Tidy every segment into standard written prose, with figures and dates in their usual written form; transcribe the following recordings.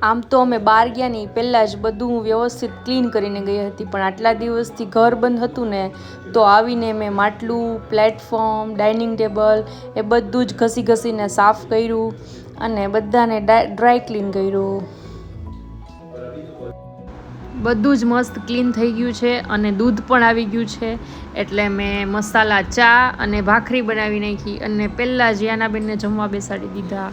આમ તો અમે બહાર ગયા નહીં પહેલાં જ બધું વ્યવસ્થિત ક્લીન કરીને ગઈ હતી, પણ આટલા દિવસથી ઘર બંધ હતું ને તો આવીને મેં માટલું, પ્લેટફોર્મ, ડાઇનિંગ ટેબલ એ બધું જ ઘસી ઘસીને સાફ કર્યું અને બધાને ડ્રાય ક્લીન કર્યું. બધું જ મસ્ત ક્લીન થઈ ગયું છે અને દૂધ પણ આવી ગયું છે, એટલે મેં મસાલા ચા અને ભાખરી બનાવી નાખી અને પહેલાં જ યાનાબેનને જમવા બેસાડી દીધા.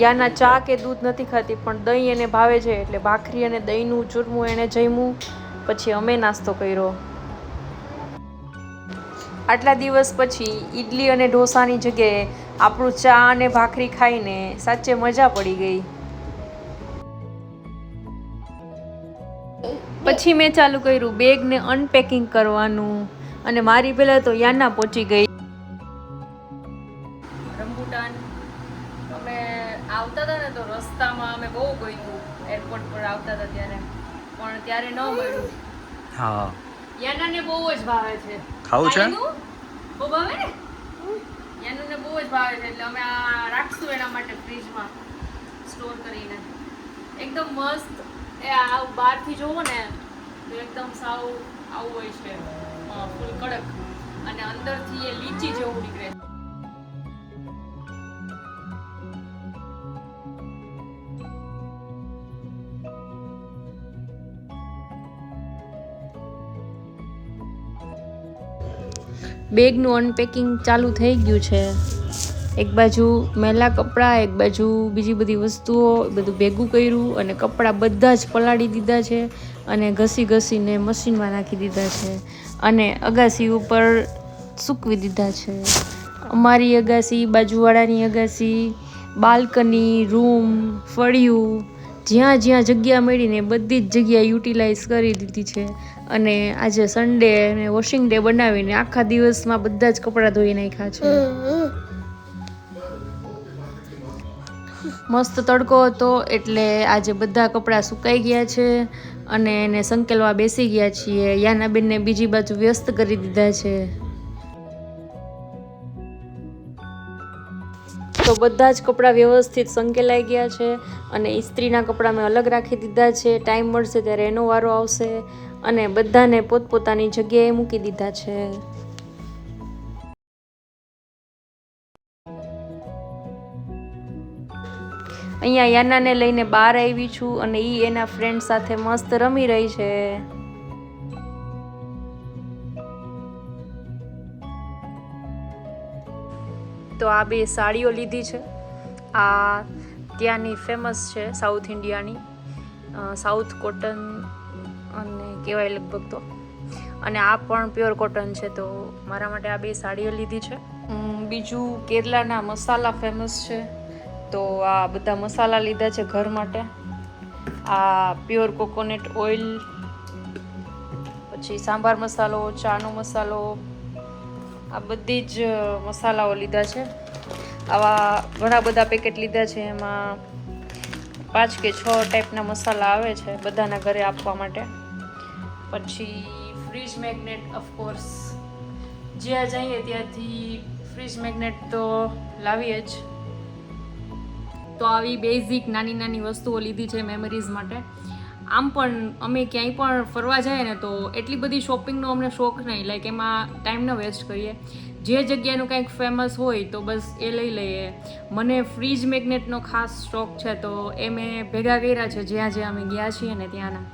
યાના ચા કે દૂધ નથી ખાતી, પણ દહીં એને ભાવે છે, એટલે ભાખરી અને દહીંનું ચૂરમું એણે જમ્યું. પછી અમે નાસ્તો કર્યો. આટલા દિવસ પછી ઈડલી અને ઢોસાની જગ્યાએ આપણું ચા અને ભાખરી ખાઈને સાચે મજા પડી ગઈ. પછી મેં ચાલુ કર્યું બેગને અનપેકિંગ કરવાનું અને મારી પહેલાં તો યાના પહોંચી ગઈ. રંબુટાન અમે આવતા હતા ને તો રસ્તામાં અમે બહુ ગોઈતું, એરપોર્ટ પર આવતા હતા ત્યારે, પણ ત્યારે ન મળ્યું. હા, યાનાને બહુ જ ભાવે છે. ખાવું છે? બહુ ભાવે ને, યાનુને બહુ જ ભાવે છે, એટલે અમે આ રાખશું એના માટે ફ્રીજમાં સ્ટોર કરીને. એકદમ મસ્ત. એ આ બહારથી જોવો ને તો એકદમ સાવ આવું હોય છે, ફૂલ કડક, અને અંદરથી એ લીચી જેવું નીકળે. બેગનું અનપેકિંગ ચાલુ થઈ ગયું છે. એક બાજુ મેલા કપડાં, એક બાજુ બીજી બધી વસ્તુઓ, બધું ભેગું કર્યું અને કપડાં બધા જ પલાળી દીધા છે અને ઘસી ઘસીને મશીનમાં નાખી દીધા છે અને અગાસી ઉપર સૂકવી દીધા છે. અમારી અગાસી, બાજુવાળાની અગાસી, બાલ્કની, રૂમ, ફળિયું, જ્યાં જ્યાં જગ્યા મળીને બધી જ જગ્યા યુટિલાઇઝ કરી દીધી છે. અને આજે સન્ડે અને વોશિંગ ડે બનાવીને આખા દિવસમાં બધા જ કપડાં ધોઈ નાખ્યા છે. મસ્ત તડકો હતો એટલે આજે બધા કપડાં સુકાઈ ગયા છે અને એને સંકેલવા બેસી ગયા છીએ. યાનાબેનને બીજી બાજુ વ્યસ્ત કરી દીધા છે. તો બધા જ કપડાં વ્યવસ્થિત સંકેલાઈ ગયા છે અને ઇસ્ત્રીના કપડાં મેં અલગ રાખી દીધા છે. ટાઈમ મળશે ત્યારે એનો વારો આવશે અને બધાને પોતપોતાની જગ્યાએ મૂકી દીધા છે. અહીંયા યાનાને લઈને બહાર આવી છું અને એ એના ફ્રેન્ડ સાથે મસ્ત રમી રહી છે. તો આ બે સાડીઓ લીધી છે. આ ત્યાંની ફેમસ છે, સાઉથ ઇન્ડિયાની, સાઉથ કોટન અને કહેવાય લગભગ તો, અને આ પણ પ્યોર કોટન છે. તો મારા માટે આ બે સાડીઓ લીધી છે. બીજું કેરલાના મસાલા ફેમસ છે, તો આ બધા મસાલા લીધા છે ઘર માટે. આ પ્યોર કોકોનટ ઓઇલ, પછી સાંભાર મસાલો, ચાનો મસાલો, આ બધી જ મસાલાઓ લીધા છે. આવા ઘણા બધા પેકેટ લીધા છે. એમાં 5 કે 6 ટાઈપના મસાલા આવે છે બધાના ઘરે આપવા માટે. પછી ફ્રીજ મેગ્નેટ, ઓફકોર્સ જ્યાં જઈએ ત્યાંથી ફ્રીજ મેગ્નેટ તો લાવીએ જ. તો આવી બેઝિક નાની નાની વસ્તુઓ લીધી છે મેમરીઝ માટે. આમ પણ અમે ક્યાંય પણ ફરવા જઈએ ને તો એટલી બધી શોપિંગનો અમને શોખ નહીં, લાઈક એમાં ટાઈમ ન વેસ્ટ કરીએ. જે જગ્યાનું કંઈક ફેમસ હોય તો બસ એ લઈ લઈએ. મને ફ્રીજ મેગ્નેટનો ખાસ શોખ છે, તો એ મેં ભેગા કર્યા છે જ્યાં જ્યાં અમે ગયા છીએ ને ત્યાંના.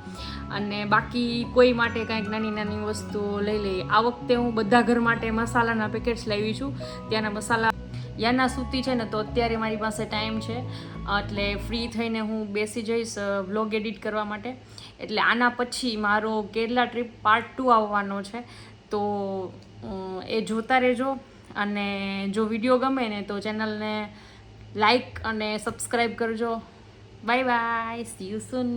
અને બાકી કોઈ માટે કંઈક નાની નાની વસ્તુઓ લઈ લઈએ. આ વખતે હું બધા ઘર માટે મસાલાના પેકેટ્સ લાવી છું. ત્યાંના મસાલા યાના સૂતી છે ને તો અત્યારે મારી પાસે ટાઈમ છે, એટલે ફ્રી થઈને હું બેસી જઈશ વ્લોગ એડિટ કરવા માટે. એટલે આના પછી મારો કેરલા ટ્રીપ પાર્ટ 2 આવવાનો છે, તો એ જોતા રહેજો. અને જો વિડીયો ગમે ને તો ચેનલને લાઈક અને સબસ્ક્રાઈબ કરજો. Bye bye, C you soon.